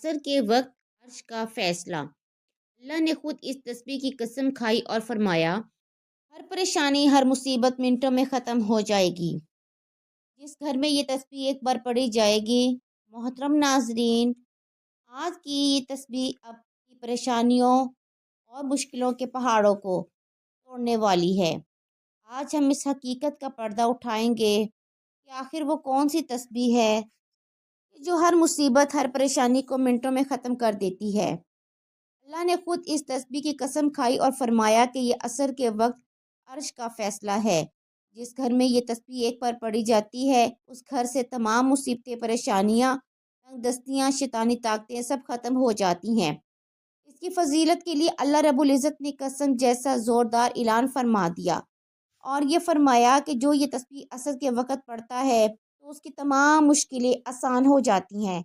عصر کے وقت عرش کا فیصلہ۔ اللہ نے خود اس تسبیح کی قسم کھائی اور فرمایا، ہر پریشانی، ہر مصیبت منٹوں میں ختم ہو جائے گی جس گھر میں یہ تسبیح ایک بار پڑھی جائے گی۔ محترم ناظرین، آج کی یہ تسبیح آپ کی پریشانیوں اور مشکلوں کے پہاڑوں کو توڑنے والی ہے۔ آج ہم اس حقیقت کا پردہ اٹھائیں گے کہ آخر وہ کون سی تسبیح ہے جو ہر مصیبت، ہر پریشانی کو منٹوں میں ختم کر دیتی ہے۔ اللہ نے خود اس تسبیح کی قسم کھائی اور فرمایا کہ یہ عصر کے وقت عرش کا فیصلہ ہے۔ جس گھر میں یہ تسبیح ایک بار پڑھی جاتی ہے، اس گھر سے تمام مصیبتیں، پریشانیاں، تنگ دستیاں، شیطانی طاقتیں سب ختم ہو جاتی ہیں۔ اس کی فضیلت کے لیے اللہ رب العزت نے قسم جیسا زوردار اعلان فرما دیا اور یہ فرمایا کہ جو یہ تسبیح عصر کے وقت پڑھتا ہے تو اس کی تمام مشکلیں آسان ہو جاتی ہیں۔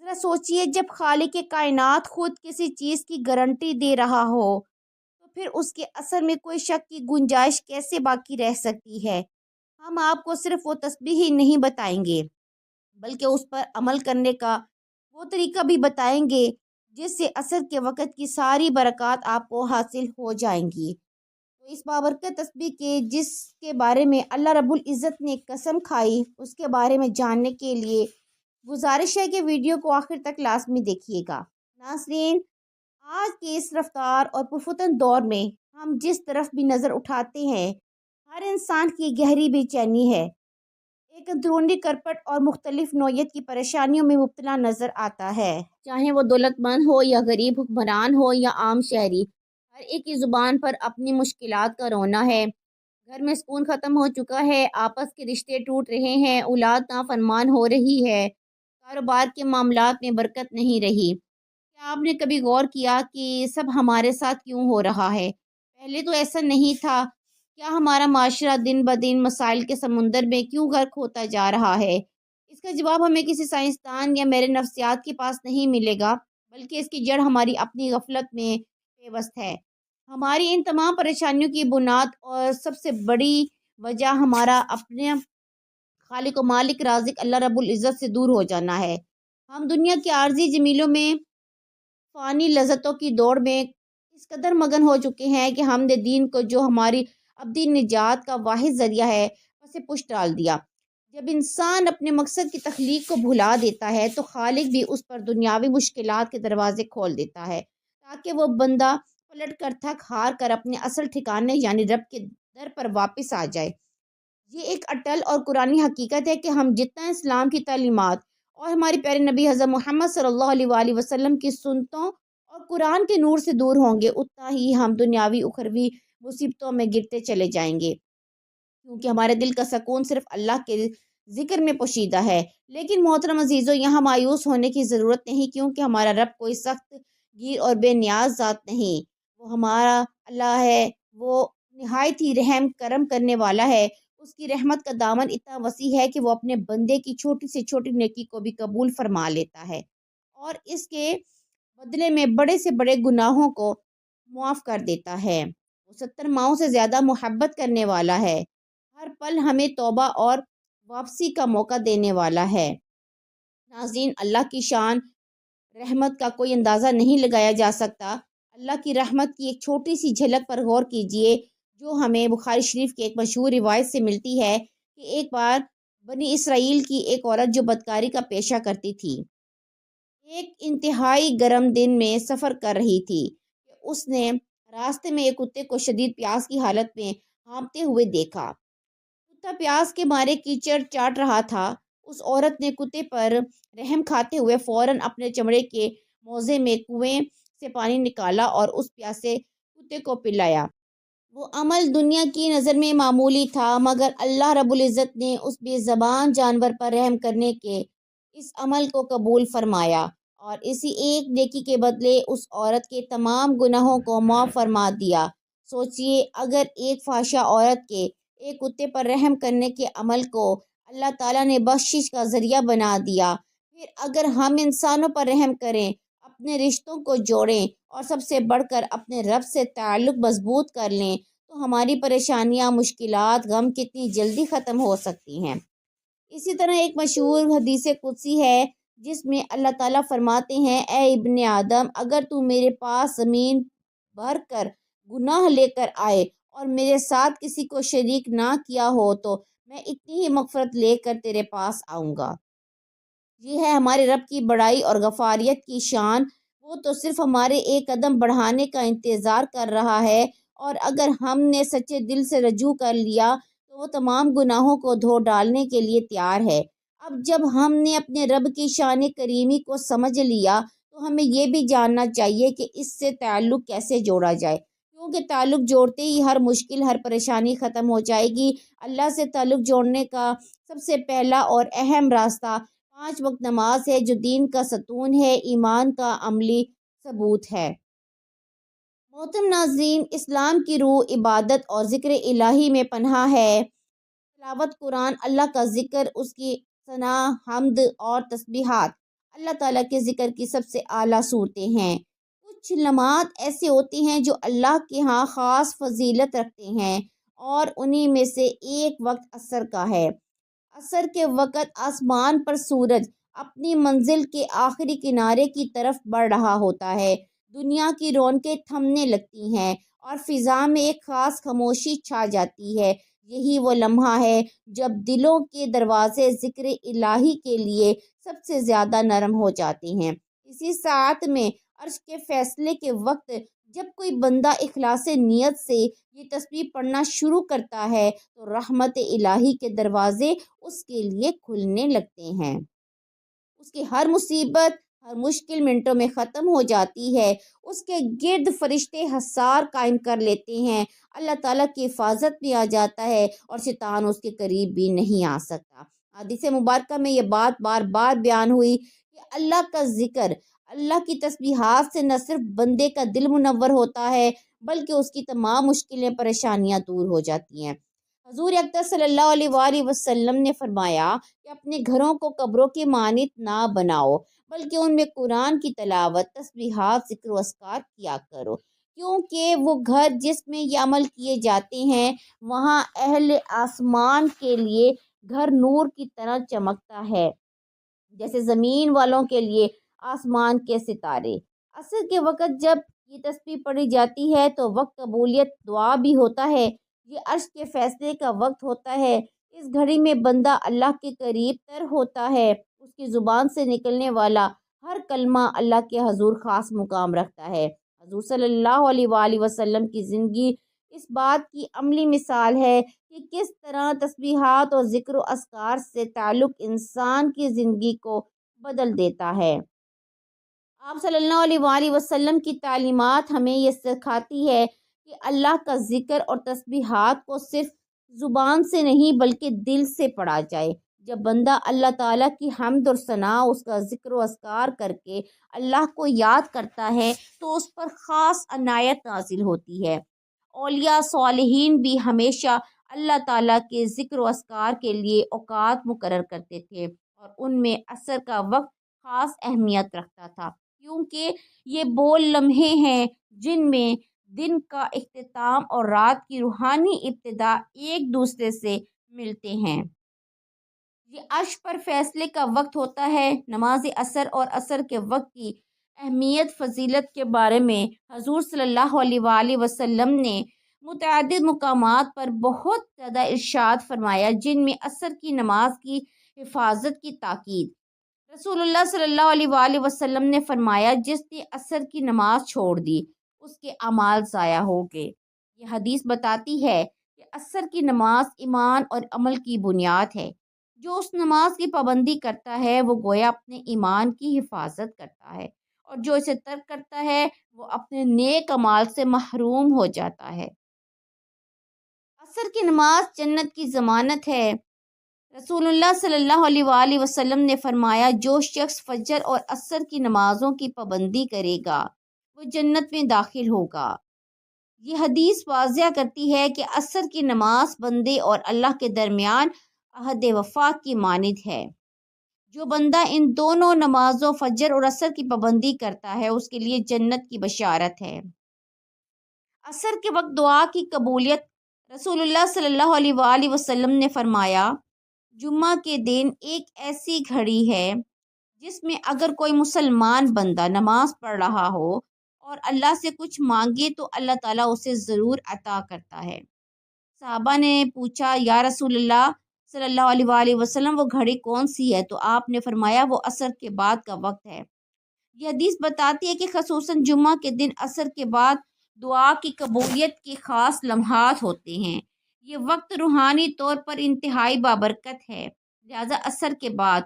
ذرا سوچئے، جب خالق کائنات خود کسی چیز کی گارنٹی دے رہا ہو تو پھر اس کے اثر میں کوئی شک کی گنجائش کیسے باقی رہ سکتی ہے؟ ہم آپ کو صرف وہ تسبیح ہی نہیں بتائیں گے بلکہ اس پر عمل کرنے کا وہ طریقہ بھی بتائیں گے جس سے عصر کے وقت کی ساری برکات آپ کو حاصل ہو جائیں گی۔ تو اس بابرکت تسبیح کے جس کے بارے میں اللہ رب العزت نے قسم کھائی، اس کے بارے میں جاننے کے لیے گزارش ہے کہ ویڈیو کو آخر تک لازمی دیکھیے گا۔ ناظرین، آج کے اس رفتار اور پرفتن دور میں ہم جس طرف بھی نظر اٹھاتے ہیں، ہر انسان کی گہری بے چینی ہے، ایک اندرونی کرپٹ اور مختلف نوعیت کی پریشانیوں میں مبتلا نظر آتا ہے۔ چاہے وہ دولت مند ہو یا غریب، حکمران ہو یا عام شہری، ہر ایک کی زبان پر اپنی مشکلات کا رونا ہے۔ گھر میں سکون ختم ہو چکا ہے، آپس کے رشتے ٹوٹ رہے ہیں، اولاد نافرمان ہو رہی ہے، کاروبار کے معاملات میں برکت نہیں رہی۔ کیا آپ نے کبھی غور کیا کہ یہ سب ہمارے ساتھ کیوں ہو رہا ہے؟ پہلے تو ایسا نہیں تھا۔ کیا ہمارا معاشرہ دن بدن مسائل کے سمندر میں کیوں غرق ہوتا جا رہا ہے؟ اس کا جواب ہمیں کسی سائنسدان یا میرے نفسیات کے پاس نہیں ملے گا، بلکہ اس کی جڑ ہماری اپنی غفلت میں پیوست ہے۔ ہماری ان تمام پریشانیوں کی بنیاد اور سب سے بڑی وجہ ہمارا اپنے خالق و مالک رازق اللہ رب العزت سے دور ہو جانا ہے۔ ہم دنیا کی عارضی جمیلوں میں، فانی لذتوں کی دوڑ میں اس قدر مگن ہو چکے ہیں کہ ہم نے دین کو، جو ہماری ابدی نجات کا واحد ذریعہ ہے، اسے پش ڈال دیا۔ جب انسان اپنے مقصد کی تخلیق کو بھلا دیتا ہے تو خالق بھی اس پر دنیاوی مشکلات کے دروازے کھول دیتا ہے تاکہ وہ بندہ پلٹ کر، تھک ہار کر اپنے اصل ٹھکانے یعنی رب کے در پر واپس آ جائے۔ یہ ایک اٹل اور قرآنی حقیقت ہے کہ ہم جتنا اسلام کی تعلیمات اور ہمارے پیارے نبی حضرت محمد صلی اللہ علیہ وآلہ وسلم کی سنتوں اور قرآن کے نور سے دور ہوں گے، اتنا ہی ہم دنیاوی اخروی مصیبتوں میں گرتے چلے جائیں گے، کیونکہ ہمارے دل کا سکون صرف اللہ کے ذکر میں پوشیدہ ہے۔ لیکن محترم عزیزو، یہاں مایوس ہونے کی ضرورت نہیں، کیونکہ ہمارا رب کوئی سخت گیر اور بے نیاز ذات نہیں۔ وہ ہمارا اللہ ہے، وہ نہایت ہی رحم کرم کرنے والا ہے۔ اس کی رحمت کا دامن اتنا وسیع ہے کہ وہ اپنے بندے کی چھوٹی سے چھوٹی نیکی کو بھی قبول فرما لیتا ہے اور اس کے بدلے میں بڑے سے بڑے گناہوں کو معاف کر دیتا ہے۔ وہ 70 ماؤں سے زیادہ محبت کرنے والا ہے، ہر پل ہمیں توبہ اور واپسی کا موقع دینے والا ہے۔ ناظرین، اللہ کی شان رحمت کا کوئی اندازہ نہیں لگایا جا سکتا۔ اللہ کی رحمت کی ایک چھوٹی سی جھلک پر غور کیجئے، جو ہمیں بخاری شریف کی ایک مشہور روایت سے ملتی ہے کہ ایک بار بنی اسرائیل کی ایک عورت جو بدکاری کا پیشہ کرتی تھی، ایک انتہائی گرم دن میں سفر کر رہی تھی کہ اس نے راستے میں ایک کتے کو شدید پیاس کی حالت میں ہانپتے ہوئے دیکھا۔ کتا پیاس کے مارے کیچڑ چاٹ رہا تھا۔ اس عورت نے کتے پر رحم کھاتے ہوئے فوراً اپنے چمڑے کے موزے میں کنویں سے پانی نکالا اور اس پیاسے کتے کو پلایا۔ وہ عمل دنیا کی نظر میں معمولی تھا، مگر اللہ رب العزت نے اس بے زبان جانور پر رحم کرنے کے اس عمل کو قبول فرمایا اور اسی ایک نیکی کے بدلے اس عورت کے تمام گناہوں کو معاف فرما دیا۔ سوچئے، اگر ایک فحشہ عورت کے ایک کتے پر رحم کرنے کے عمل کو اللہ تعالیٰ نے بخشش کا ذریعہ بنا دیا، پھر اگر ہم انسانوں پر رحم کریں، اپنے رشتوں کو جوڑیں اور سب سے بڑھ کر اپنے رب سے تعلق مضبوط کر لیں تو ہماری پریشانیاں، مشکلات، غم کتنی جلدی ختم ہو سکتی ہیں۔ اسی طرح ایک مشہور حدیث قدسی ہے جس میں اللہ تعالیٰ فرماتے ہیں اے ابن آدم اگر تو میرے پاس زمین بھر کر گناہ لے کر آئے اور میرے ساتھ کسی کو شریک نہ کیا ہو تو میں اتنی ہی مغفرت لے کر تیرے پاس آؤں گا۔ یہ ہے ہمارے رب کی بڑائی اور غفاریت کی شان۔ وہ تو صرف ہمارے ایک قدم بڑھانے کا انتظار کر رہا ہے، اور اگر ہم نے سچے دل سے رجوع کر لیا تو وہ تمام گناہوں کو دھو ڈالنے کے لیے تیار ہے۔ اب جب ہم نے اپنے رب کی شان کریمی کو سمجھ لیا تو ہمیں یہ بھی جاننا چاہیے کہ اس سے تعلق کیسے جوڑا جائے، کیونکہ تعلق جوڑتے ہی ہر مشکل، ہر پریشانی ختم ہو جائے گی۔ اللہ سے تعلق جوڑنے کا سب سے پہلا اور اہم راستہ 5 وقت نماز ہے، جو دین کا ستون ہے، ایمان کا عملی ثبوت ہے۔ محترم ناظرین، اسلام کی روح عبادت اور ذکر الہی میں پنہاں ہے۔ تلاوت قرآن، اللہ کا ذکر، اس کی ثنا، حمد اور تسبیحات اللہ تعالیٰ کے ذکر کی سب سے اعلیٰ صورتیں ہیں۔ کچھ لمحات ایسے ہوتے ہیں جو اللہ کے ہاں خاص فضیلت رکھتے ہیں، اور انہی میں سے ایک وقت عصر کا ہے۔ عصر کے وقت آسمان پر سورج اپنی منزل کے آخری کنارے کی طرف بڑھ رہا ہوتا ہے، دنیا کی رونقیں تھمنے لگتی ہیں اور فضا میں ایک خاص خاموشی چھا جاتی ہے۔ یہی وہ لمحہ ہے جب دلوں کے دروازے ذکر الہی کے لیے سب سے زیادہ نرم ہو جاتے ہیں۔ اسی ساعت میں عرش کے فیصلے کے وقت جب کوئی بندہ اخلاص نیت سے یہ تسبیح پڑھنا شروع کرتا ہے تو رحمت الہی کے دروازے اس کے لیے کھلنے لگتے ہیں۔ اس کی ہر مصیبت، ہر مشکل منٹوں میں ختم ہو جاتی ہے۔ اس کے گرد فرشتے حصار قائم کر لیتے ہیں، اللہ تعالیٰ کی حفاظت بھی آ جاتا ہے اور شیطان اس کے قریب بھی نہیں آ سکتا۔ حدیث مبارکہ میں یہ بات بار بار بیان ہوئی کہ اللہ کا ذکر، اللہ کی تسبیحات سے نہ صرف بندے کا دل منور ہوتا ہے بلکہ اس کی تمام مشکلیں، پریشانیاں دور ہو جاتی ہیں۔ حضور اکرم صلی اللہ علیہ وآلہ وسلم نے فرمایا کہ اپنے گھروں کو قبروں کی مانند نہ بناؤ بلکہ ان میں قرآن کی تلاوت، تسبیحات، ذکر و اذکار کیا کرو، کیونکہ وہ گھر جس میں یہ عمل کیے جاتے ہیں وہاں اہل آسمان کے لیے گھر نور کی طرح چمکتا ہے، جیسے زمین والوں کے لیے آسمان کے ستارے۔ عصر کے وقت جب یہ تسبیح پڑھی جاتی ہے تو وقت قبولیت دعا بھی ہوتا ہے، یہ عرش کے فیصلے کا وقت ہوتا ہے۔ اس گھڑی میں بندہ اللہ کے قریب تر ہوتا ہے، اس کی زبان سے نکلنے والا ہر کلمہ اللہ کے حضور خاص مقام رکھتا ہے۔ حضور صلی اللہ علیہ وآلہ وسلم کی زندگی اس بات کی عملی مثال ہے کہ کس طرح تسبیحات اور ذکر و اذکار سے تعلق انسان کی زندگی کو بدل دیتا ہے۔ آپ صلی اللہ علیہ وآلہ وسلم کی تعلیمات ہمیں یہ سکھاتی ہے کہ اللہ کا ذکر اور تسبیحات کو صرف زبان سے نہیں بلکہ دل سے پڑھا جائے۔ جب بندہ اللہ تعالیٰ کی حمد اور ثنا، اس کا ذکر و اذکار کر کے اللہ کو یاد کرتا ہے تو اس پر خاص عنایت نازل ہوتی ہے۔ اولیاء صالحین بھی ہمیشہ اللہ تعالیٰ کے ذکر و اذکار کے لیے اوقات مقرر کرتے تھے، اور ان میں عصر کا وقت خاص اہمیت رکھتا تھا، کیونکہ یہ وہ لمحے ہیں جن میں دن کا اختتام اور رات کی روحانی ابتدا ایک دوسرے سے ملتے ہیں۔ یہ عرش پر فیصلے کا وقت ہوتا ہے۔ نماز عصر اور عصر کے وقت کی اہمیت، فضیلت کے بارے میں حضور صلی اللہ علیہ وآلہ وسلم نے متعدد مقامات پر بہت زیادہ ارشاد فرمایا، جن میں عصر کی نماز کی حفاظت کی تاکید۔ رسول اللہ صلی اللہ علیہ وآلہ وسلم نے فرمایا، جس نے عصر کی نماز چھوڑ دی اس کے اعمال ضائع ہو گئے۔ یہ حدیث بتاتی ہے کہ عصر کی نماز ایمان اور عمل کی بنیاد ہے۔ جو اس نماز کی پابندی کرتا ہے وہ گویا اپنے ایمان کی حفاظت کرتا ہے، اور جو اسے ترک کرتا ہے وہ اپنے نیک اعمال سے محروم ہو جاتا ہے۔ عصر کی نماز جنت کی ضمانت ہے۔ رسول اللہ صلی اللہ علیہ وآلہ وسلم نے فرمایا، جو شخص فجر اور عصر کی نمازوں کی پابندی کرے گا وہ جنت میں داخل ہوگا۔ یہ حدیث واضح کرتی ہے کہ عصر کی نماز بندے اور اللہ کے درمیان عہد وفا کی مانند ہے۔ جو بندہ ان دونوں نمازوں فجر اور عصر کی پابندی کرتا ہے اس کے لیے جنت کی بشارت ہے۔ عصر کے وقت دعا کی قبولیت۔ رسول اللہ صلی اللہ علیہ وآلہ وسلم نے فرمایا، جمعہ کے دن ایک ایسی گھڑی ہے جس میں اگر کوئی مسلمان بندہ نماز پڑھ رہا ہو اور اللہ سے کچھ مانگے تو اللہ تعالیٰ اسے ضرور عطا کرتا ہے۔ صحابہ نے پوچھا یا رسول اللہ صلی اللہ علیہ وآلہ وسلم وہ گھڑی کون سی ہے؟ تو آپ نے فرمایا وہ عصر کے بعد کا وقت ہے۔ یہ حدیث بتاتی ہے کہ خصوصاً جمعہ کے دن عصر کے بعد دعا کی قبولیت کے خاص لمحات ہوتے ہیں۔ یہ وقت روحانی طور پر انتہائی بابرکت ہے، لہذا عصر کے بعد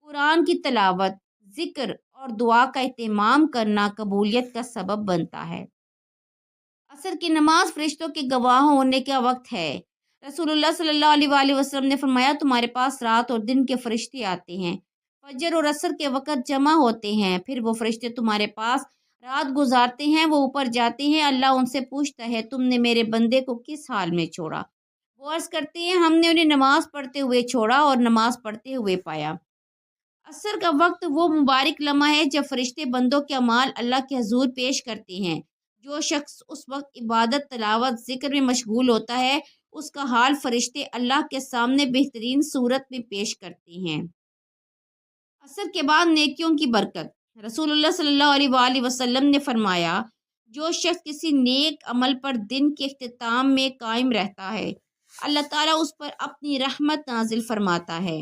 قرآن کی تلاوت، ذکر اور دعا کا اہتمام کرنا قبولیت کا سبب بنتا ہے۔ عصر کی نماز فرشتوں کے گواہ ہونے کا وقت ہے۔ رسول اللہ صلی اللہ علیہ وآلہ وسلم نے فرمایا تمہارے پاس رات اور دن کے فرشتے آتے ہیں، فجر اور عصر کے وقت جمع ہوتے ہیں، پھر وہ فرشتے تمہارے پاس رات گزارتے ہیں، وہ اوپر جاتے ہیں، اللہ ان سے پوچھتا ہے تم نے میرے بندے کو کس حال میں چھوڑا؟ وہ عرض کرتے ہیں ہم نے انہیں نماز پڑھتے ہوئے چھوڑا اور نماز پڑھتے ہوئے پایا۔ عصر کا وقت وہ مبارک لمحہ ہے جب فرشتے بندوں کے اعمال اللہ کے حضور پیش کرتے ہیں۔ جو شخص اس وقت عبادت، تلاوت، ذکر میں مشغول ہوتا ہے اس کا حال فرشتے اللہ کے سامنے بہترین صورت میں پیش کرتے ہیں۔ عصر کے بعد نیکیوں کی برکت۔ رسول اللہ صلی اللہ علیہ وآلہ وسلم نے فرمایا جو شخص کسی نیک عمل پر دن کے اختتام میں قائم رہتا ہے اللہ تعالیٰ اس پر اپنی رحمت نازل فرماتا ہے۔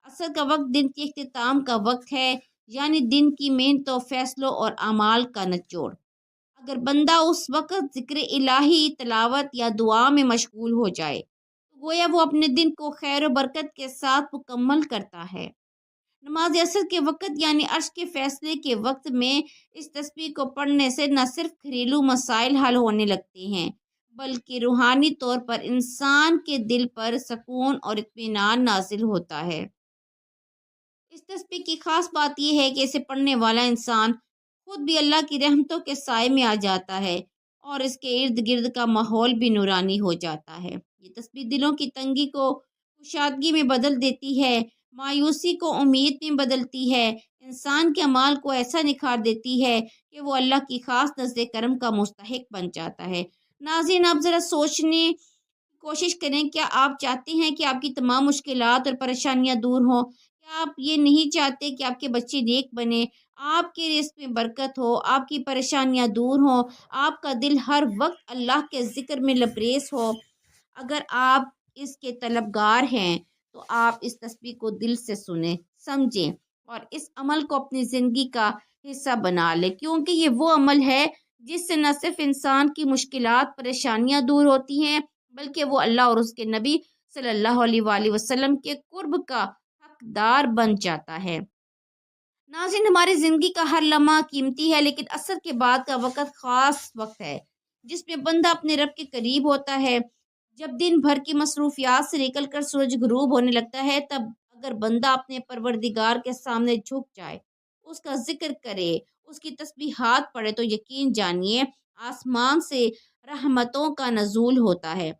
عصر کا وقت دن کے اختتام کا وقت ہے، یعنی دن کی محنتوں، فیصلوں اور اعمال کا نچوڑ۔ اگر بندہ اس وقت ذکر الہی، تلاوت یا دعا میں مشغول ہو جائے تو گویا وہ اپنے دن کو خیر و برکت کے ساتھ مکمل کرتا ہے۔ نماز عصر کے وقت یعنی عرش کے فیصلے کے وقت میں اس تسبیح کو پڑھنے سے نہ صرف گھریلو مسائل حل ہونے لگتے ہیں بلکہ روحانی طور پر انسان کے دل پر سکون اور اطمینان نازل ہوتا ہے۔ اس تسبیح کی خاص بات یہ ہے کہ اسے پڑھنے والا انسان خود بھی اللہ کی رحمتوں کے سائے میں آ جاتا ہے اور اس کے ارد گرد کا ماحول بھی نورانی ہو جاتا ہے۔ یہ تسبیح دلوں کی تنگی کو کشادگی میں بدل دیتی ہے، مایوسی کو امید میں بدلتی ہے، انسان کے اعمال کو ایسا نکھار دیتی ہے کہ وہ اللہ کی خاص نزد کرم کا مستحق بن جاتا ہے۔ ناظرین آپ ذرا سوچنے کی کوشش کریں، کیا آپ چاہتے ہیں کہ آپ کی تمام مشکلات اور پریشانیاں دور ہوں؟ کیا آپ یہ نہیں چاہتے کہ آپ کے بچے نیک بنے، آپ کے رزق میں برکت ہو، آپ کی پریشانیاں دور ہوں، آپ کا دل ہر وقت اللہ کے ذکر میں لبریز ہو؟ اگر آپ اس کے طلبگار ہیں تو آپ اس تسبیح کو دل سے سنیں، سمجھیں اور اس عمل کو اپنی زندگی کا حصہ بنا لیں، کیونکہ یہ وہ عمل ہے جس سے نہ صرف انسان کی مشکلات، پریشانیاں دور ہوتی ہیں بلکہ وہ اللہ اور اس کے نبی صلی اللہ علیہ وآلہ وسلم کے قرب کا حقدار بن جاتا ہے۔ ناظرین ہماری زندگی کا ہر لمحہ قیمتی ہے، لیکن عصر کے بعد کا وقت خاص وقت ہے جس میں بندہ اپنے رب کے قریب ہوتا ہے۔ جب دن بھر کی مصروفیات سے نکل کر سورج غروب ہونے لگتا ہے تب اگر بندہ اپنے پروردگار کے سامنے جھک جائے، اس کا ذکر کرے، اس کی تسبیحات پڑھے تو یقین جانیے آسمان سے رحمتوں کا نزول ہوتا ہے۔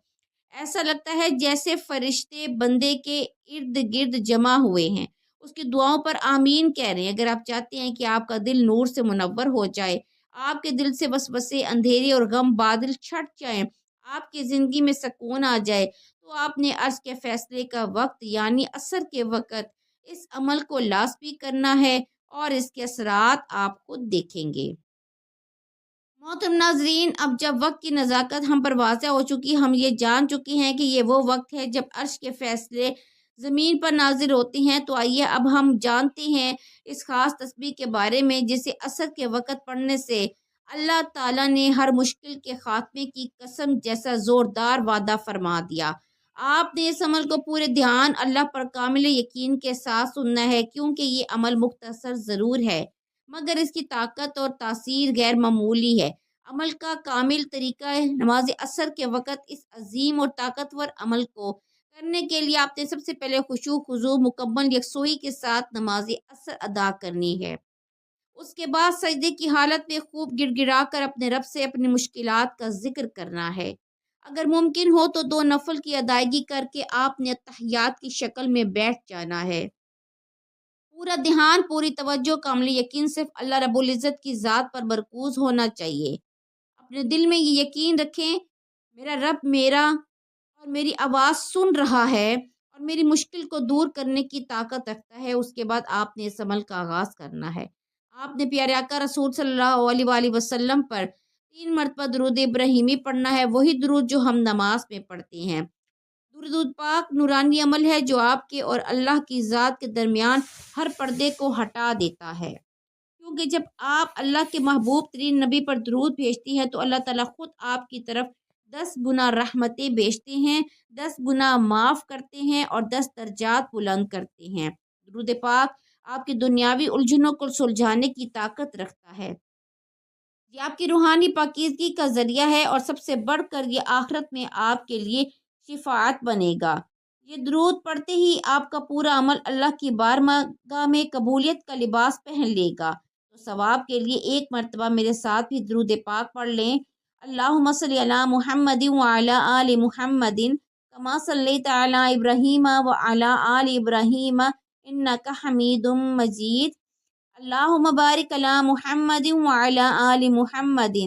ایسا لگتا ہے جیسے فرشتے بندے کے ارد گرد جمع ہوئے ہیں، اس کی دعاؤں پر آمین کہہ رہے ہیں۔ اگر آپ چاہتے ہیں کہ آپ کا دل نور سے منور ہو جائے، آپ کے دل سے وسوسے، اندھیرے اور غم بادل چھٹ جائیں، آپ کی زندگی میں سکون آ جائے تو آپ نے عرش کے فیصلے کا وقت یعنی عصر کے وقت اس عمل کو لازمی کرنا ہے اور اس کے اثرات آپ خود دیکھیں گے۔ محترم ناظرین، اب جب وقت کی نزاکت ہم پر واضح ہو چکی، ہم یہ جان چکے ہیں کہ یہ وہ وقت ہے جب عرش کے فیصلے زمین پر نازل ہوتے ہیں، تو آئیے اب ہم جانتے ہیں اس خاص تسبیح کے بارے میں جسے عصر کے وقت پڑھنے سے اللہ تعالیٰ نے ہر مشکل کے خاتمے کی قسم جیسا زوردار وعدہ فرما دیا۔ آپ نے اس عمل کو پورے دھیان، اللہ پر کامل یقین کے ساتھ سننا ہے، کیونکہ یہ عمل مختصر ضرور ہے مگر اس کی طاقت اور تاثیر غیر معمولی ہے۔ عمل کا کامل طریقہ نماز عصر کے وقت اس عظیم اور طاقتور عمل کو کرنے کے لیے آپ نے سب سے پہلے خشوع خضوع، مکمل یکسوئی کے ساتھ نماز عصر ادا کرنی ہے۔ اس کے بعد سجدے کی حالت میں خوب گڑ گڑا کر اپنے رب سے اپنی مشکلات کا ذکر کرنا ہے۔ اگر ممکن ہو تو 2 نفل کی ادائیگی کر کے آپ نے تحیات کی شکل میں بیٹھ جانا ہے۔ پورا دھیان، پوری توجہ، کامل یقین صرف اللہ رب العزت کی ذات پر مرکوز ہونا چاہیے۔ اپنے دل میں یہ یقین رکھیں میرا رب میرا اور میری آواز سن رہا ہے اور اور میری مشکل کو دور کرنے کی طاقت رکھتا ہے، اس کے بعد آپ نے اس عمل کا آغاز کرنا ہے۔ آپ نے پیارے آقا رسول صلی اللہ علیہ وآلہ وسلم پر 3 مرتبہ درود ابراہیمی پڑھنا ہے، وہی درود جو ہم نماز میں پڑھتے ہیں۔ درود پاک نورانی عمل ہے جو آپ کے اور اللہ کی ذات کے درمیان ہر پردے کو ہٹا دیتا ہے، کیونکہ جب آپ اللہ کے محبوب ترین نبی پر درود بھیجتی ہیں تو اللہ تعالیٰ خود آپ کی طرف 10 گنا رحمتیں بھیجتے ہیں، 10 گنا معاف کرتے ہیں اور 10 درجات بلند کرتے ہیں۔ درود پاک آپ کی دنیاوی الجھنوں کو سلجھانے کی طاقت رکھتا ہے، یہ آپ کی روحانی پاکیزگی کا ذریعہ ہے اور سب سے بڑھ کر یہ آخرت میں آپ کے لیے شفاعت بنے گا۔ یہ درود پڑھتے ہی آپ کا پورا عمل اللہ کی بارگاہ میں قبولیت کا لباس پہن لے گا۔ تو ثواب کے لیے 1 مرتبہ میرے ساتھ بھی درود پاک پڑھ لیں۔ اللہم صلی علی محمد وعلی آل محمد کما صلیت علی ابراہیم وعلی آل ابراہیم انک حمید مجید۔ اللہم بارک علی محمد وعلی آل محمد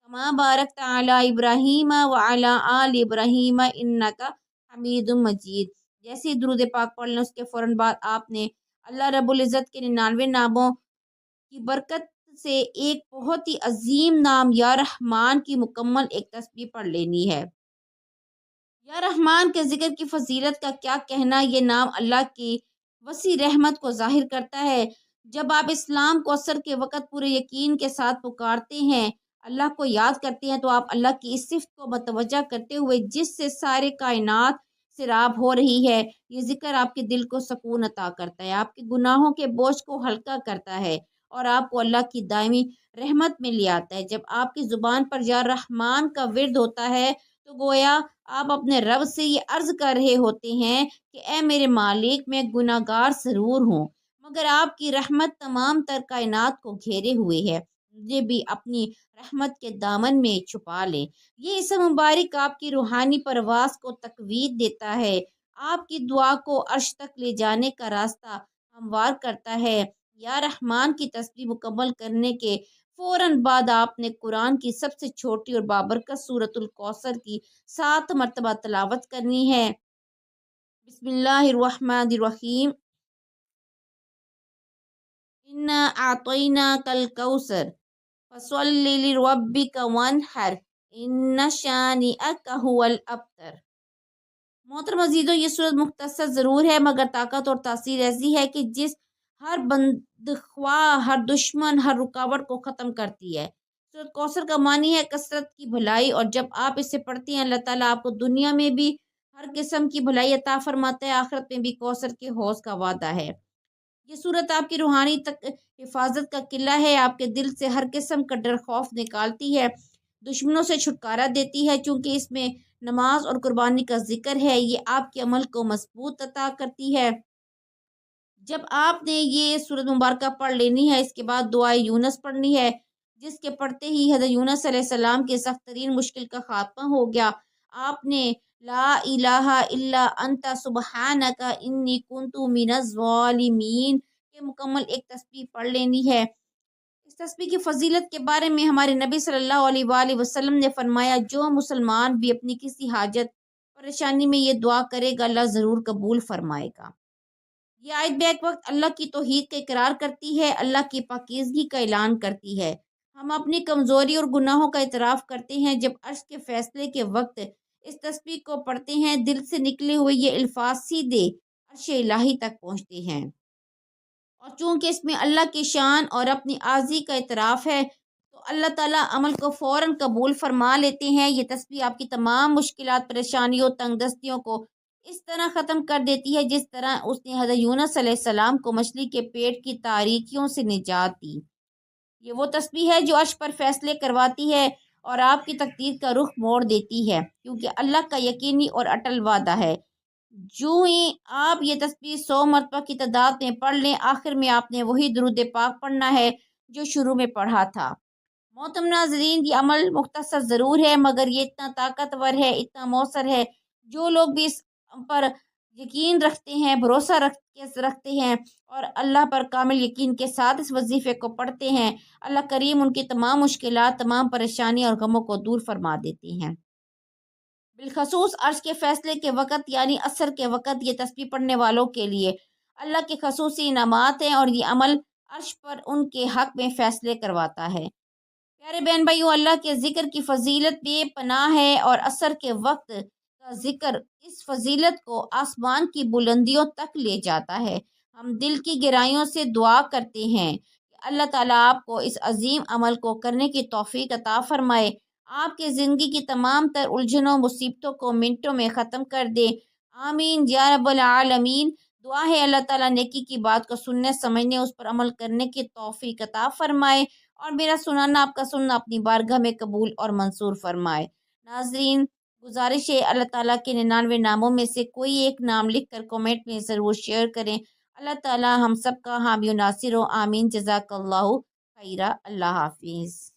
کما بارکت علی ابراہیم وعلی آل ابراہیم انک حمید مجید۔ جیسے ہی درود پاک پڑھ لیں اس کے فوراً بعد آپ نے اللہ رب العزت کے 99 ناموں کی برکت سے ایک بہت ہی عظیم نام یا رحمان کی مکمل ایک تسبیح پڑھ لینی ہے۔ یا رحمان کے ذکر کی فضیلت کا کیا کہنا، یہ نام اللہ کی وسیع رحمت کو ظاہر کرتا ہے۔ جب آپ اسلام کو عصر کے وقت پورے یقین کے ساتھ پکارتے ہیں، اللہ کو یاد کرتے ہیں، تو آپ اللہ کی اس صفت کو متوجہ کرتے ہوئے جس سے سارے کائنات سیراب ہو رہی ہے، یہ ذکر آپ کے دل کو سکون عطا کرتا ہے، آپ کے گناہوں کے بوجھ کو ہلکا کرتا ہے اور آپ کو اللہ کی دائمی رحمت میں لے آتا ہے۔ جب آپ کی زبان پر یا رحمان کا ورد ہوتا ہے تو گویا آپ اپنے رب سے یہ عرض کر رہے ہوتے ہیں کہ اے میرے مالک، میں گناہ گار ضرور ہوں، مگر آپ کی رحمت تمام تر کائنات کو گھیرے ہوئے ہے، مجھے بھی اپنی رحمت کے دامن میں چھپا لے۔ یہ اسم مبارک آپ کی روحانی پرواز کو تقویت دیتا ہے، آپ کی دعا کو عرش تک لے جانے کا راستہ ہموار کرتا ہے۔ یا رحمان کی تسبیح مکمل کرنے کے فوراً بعد آپ نے قرآن کی سب سے چھوٹی اور بابرکت سورۃ الکوثر کی 7 مرتبہ تلاوت کرنی ہے۔ بسم اللہ الرحمن الرحیم۔ انا اعطیناک الکوثر فصلی لربک وانحر ان شانئک هو الابتر۔ محترم عزیزو، یہ صورت مختصر ضرور ہے مگر طاقت اور تاثیر ایسی ہے کہ جس ہر بدخواہ، ہر دشمن، ہر رکاوٹ کو ختم کرتی ہے۔ سورۃ کوثر کا معنی ہے کثرت کی بھلائی، اور جب آپ اسے پڑھتے ہیں اللہ تعالیٰ آپ کو دنیا میں بھی ہر قسم کی بھلائی عطا فرماتا ہے، آخرت میں بھی کوثر کے حوض کا وعدہ ہے۔ یہ صورت آپ کی روحانی حفاظت کا قلعہ ہے، آپ کے دل سے ہر قسم کا ڈر خوف نکالتی ہے، دشمنوں سے چھٹکارا دیتی ہے، چونکہ اس میں نماز اور قربانی کا ذکر ہے، یہ آپ کے عمل کو مضبوط عطا کرتی ہے۔ جب آپ نے یہ سورۃ مبارکہ پڑھ لینی ہے، اس کے بعد دعائے یونس پڑھنی ہے، جس کے پڑھتے ہی حضرت یونس علیہ السلام کی سخت ترین مشکل کا خاتمہ ہو گیا۔ آپ نے لا الہ الا انت سبحانک انی کنت من الظالمین کے مکمل ایک تسبیح پڑھ لینی ہے۔ اس تسبیح کی فضیلت کے بارے میں ہمارے نبی صلی اللہ علیہ وآلہ وسلم نے فرمایا، جو مسلمان بھی اپنی کسی حاجت پریشانی میں یہ دعا کرے گا اللہ ضرور قبول فرمائے گا۔ یہ آیت بیک وقت اللہ کی توحید کا اقرار کرتی ہے، اللہ کی پاکیزگی کا اعلان کرتی ہے۔ ہم اپنی کمزوری اور گناہوں کا اعتراف کرتے ہیں۔ جب عرش کے فیصلے کے وقت اس تسبیح کو پڑھتے ہیں، دل سے نکلے ہوئے یہ الفاظ سیدھے عرش الہی تک پہنچتے ہیں، اور چونکہ اس میں اللہ کی شان اور اپنی عاجزی کا اعتراف ہے تو اللہ تعالیٰ عمل کو فوراً قبول فرما لیتے ہیں۔ یہ تسبیح آپ کی تمام مشکلات، پریشانیوں، تنگ دستیوں کو اس طرح ختم کر دیتی ہے جس طرح اس نے حضرت یونس علیہ السلام کو مچھلی کے پیٹ کی تاریکیوں سے نجات دی۔ یہ وہ تسبیح ہے جو عرش پر فیصلے کرواتی ہے اور آپ کی تقدیر کا رخ موڑ دیتی ہے، کیونکہ اللہ کا یقینی اور اٹل وعدہ ہے۔ جو ہی آپ یہ تسبیح 100 مرتبہ کی تعداد میں پڑھ لیں، آخر میں آپ نے وہی درود پاک پڑھنا ہے جو شروع میں پڑھا تھا۔ محترم ناظرین، یہ عمل مختصر ضرور ہے مگر یہ اتنا طاقتور ہے، اتنا مؤثر ہے، جو لوگ بھی اس پر یقین رکھتے ہیں، بھروسہ رکھتے ہیں اور اللہ پر کامل یقین کے ساتھ اس وظیفے کو پڑھتے ہیں، اللہ کریم ان کی تمام مشکلات، تمام پریشانی اور غموں کو دور فرما دیتے ہیں۔ بالخصوص عرش کے فیصلے کے وقت یعنی عصر کے وقت یہ تسبیح پڑھنے والوں کے لیے اللہ کے خصوصی انعامات ہیں، اور یہ عمل عرش پر ان کے حق میں فیصلے کرواتا ہے۔ پیارے بہن بھائیو، اللہ کے ذکر کی فضیلت بے پناہ ہے، اور عصر کے وقت کا ذکر اس فضیلت کو آسمان کی بلندیوں تک لے جاتا ہے۔ ہم دل کی گہرائیوں سے دعا کرتے ہیں کہ اللہ تعالیٰ آپ کو اس عظیم عمل کو کرنے کی توفیق عطا فرمائے، آپ کے زندگی کی تمام تر الجھنوں مصیبتوں کو منٹوں میں ختم کر دے۔ آمین یا رب العالمین۔ دعا ہے اللہ تعالیٰ نیکی کی بات کو سننے، سمجھنے، اس پر عمل کرنے کی توفیق عطا فرمائے، اور میرا سنانا، آپ کا سننا اپنی بارگاہ میں قبول اور منظور فرمائے۔ ناظرین، گزارش ہے اللہ تعالیٰ کے 99 ناموں میں سے کوئی ایک نام لکھ کر کومنٹ میں ضرور شیئر کریں۔ اللہ تعالیٰ ہم سب کا حامی و ناصر ہو، آمین۔ جزاک اللہ خیرہ۔ اللہ حافظ۔